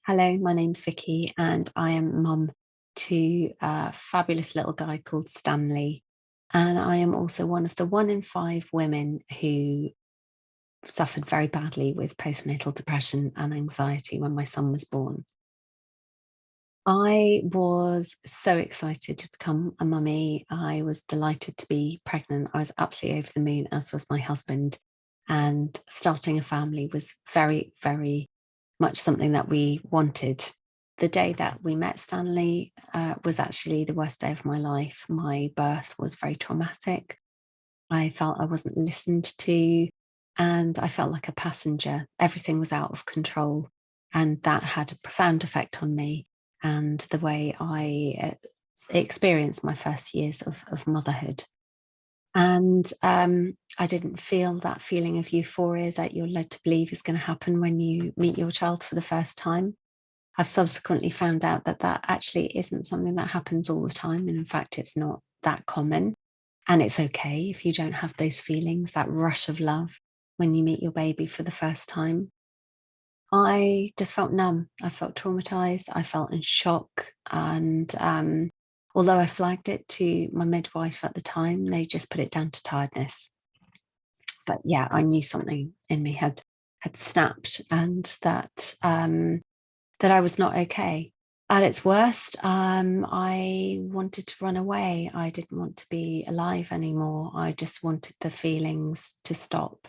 Hello, my name's Vicky, and I am mum to a fabulous little guy called Stanley. And I am also one of the 1 in 5 women who suffered very badly with postnatal depression and anxiety when my son was born. I was so excited to become a mummy. I was delighted to be pregnant. I was absolutely over the moon, as was my husband. And starting a family was very, very much something that we wanted. The day that we met Stanley was actually the worst day of my life. My birth was very traumatic. I felt I wasn't listened to, and I felt like a passenger. Everything was out of control. And that had a profound effect on me and the way I experienced my first years of motherhood. And I didn't feel that feeling of euphoria that you're led to believe is going to happen when you meet your child for the first time. I've subsequently found out that that actually isn't something that happens all the time. And in fact, it's not that common. And it's okay if you don't have those feelings, that rush of love when you meet your baby for the first time. I just felt numb. I felt traumatized. I felt in shock. And although I flagged it to my midwife at the time, they just put it down to tiredness. But yeah, I knew something in me had snapped, and that I was not okay. At its worst, I wanted to run away. I didn't want to be alive anymore. I just wanted the feelings to stop,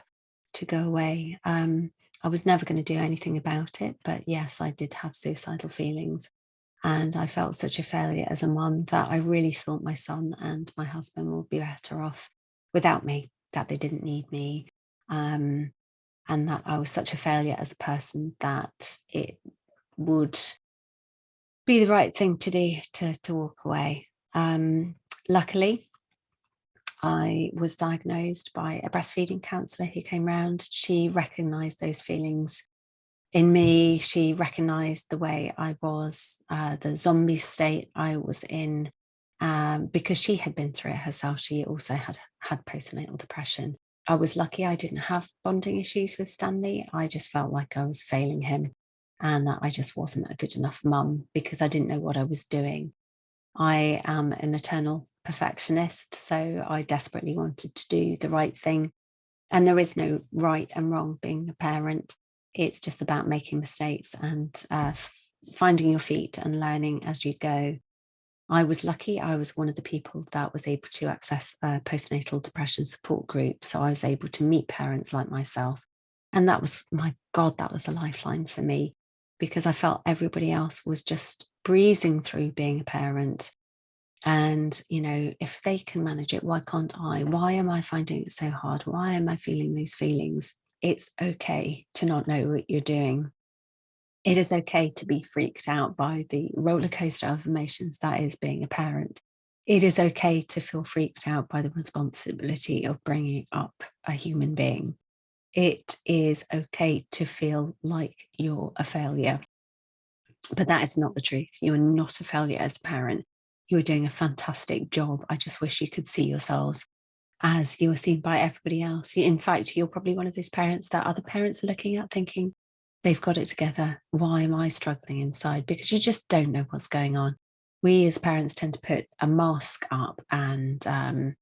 to go away. I was never going to do anything about it, but yes, I did have suicidal feelings. And I felt such a failure as a mum that I really thought my son and my husband would be better off without me, that they didn't need me. Um, and that I was such a failure as a person that it would be the right thing to do to walk away. Luckily, I was diagnosed by a breastfeeding counsellor who came round. She recognised those feelings in me. She recognised the way I was, the zombie state I was in, because she had been through it herself. She also had postnatal depression. I was lucky I didn't have bonding issues with Stanley. I just felt like I was failing him and that I just wasn't a good enough mum because I didn't know what I was doing. I am an eternal perfectionist, so I desperately wanted to do the right thing. And there is no right and wrong being a parent. It's just about making mistakes and finding your feet and learning as you go. I was lucky. I was one of the people that was able to access a postnatal depression support group. So I was able to meet parents like myself. And that was, my God, that was a lifeline for me because I felt everybody else was just breezing through being a parent. And, if they can manage it, why can't I? Why am I finding it so hard? Why am I feeling these feelings? It's okay to not know what you're doing. It is okay to be freaked out by the roller coaster of emotions that is being a parent. It is okay to feel freaked out by the responsibility of bringing up a human being. It is okay to feel like you're a failure, but that is not the truth. You are not a failure as a parent. You are doing a fantastic job. I just wish you could see yourselves as you are seen by everybody else. In fact, you're probably one of those parents that other parents are looking at thinking, they've got it together. Why am I struggling inside? Because you just don't know what's going on. We as parents tend to put a mask up and,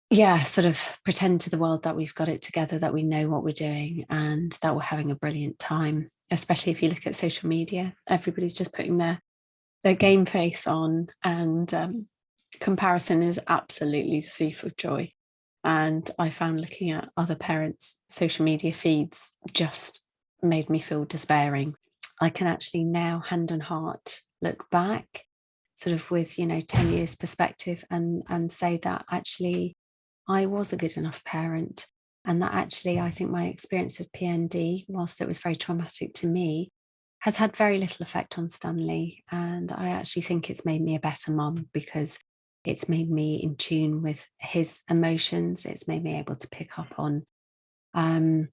yeah, sort of pretend to the world that we've got it together, that we know what we're doing, and that we're having a brilliant time. Especially if you look at social media, everybody's just putting their game face on, and comparison is absolutely the thief of joy. And I found looking at other parents' social media feeds just made me feel despairing. I can actually now, hand on heart, look back sort of with, 10 years perspective and say that actually I was a good enough parent. And that actually, I think my experience of PND, whilst it was very traumatic to me, has had very little effect on Stanley. And I actually think it's made me a better mum because it's made me in tune with his emotions. It's made me able to pick up on um,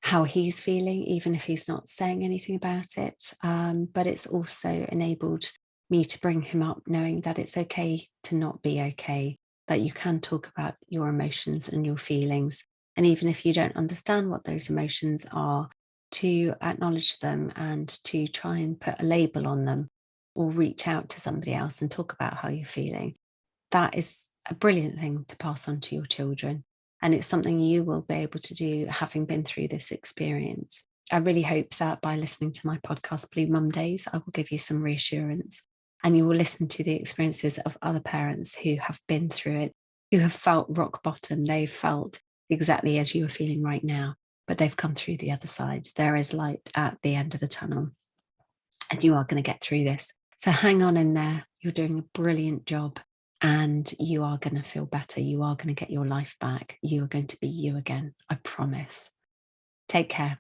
how he's feeling, even if he's not saying anything about it. But it's also enabled me to bring him up knowing that it's okay to not be okay, that you can talk about your emotions and your feelings. And even if you don't understand what those emotions are, to acknowledge them and to try and put a label on them or reach out to somebody else and talk about how you're feeling. That is a brilliant thing to pass on to your children. And it's something you will be able to do having been through this experience. I really hope that by listening to my podcast, Blue Mum Days, I will give you some reassurance and you will listen to the experiences of other parents who have been through it, who have felt rock bottom. They've felt exactly as you are feeling right now, but they've come through the other side. There is light at the end of the tunnel and you are going to get through this. So hang on in there. You're doing a brilliant job and you are going to feel better. You are going to get your life back. You are going to be you again. I promise. Take care.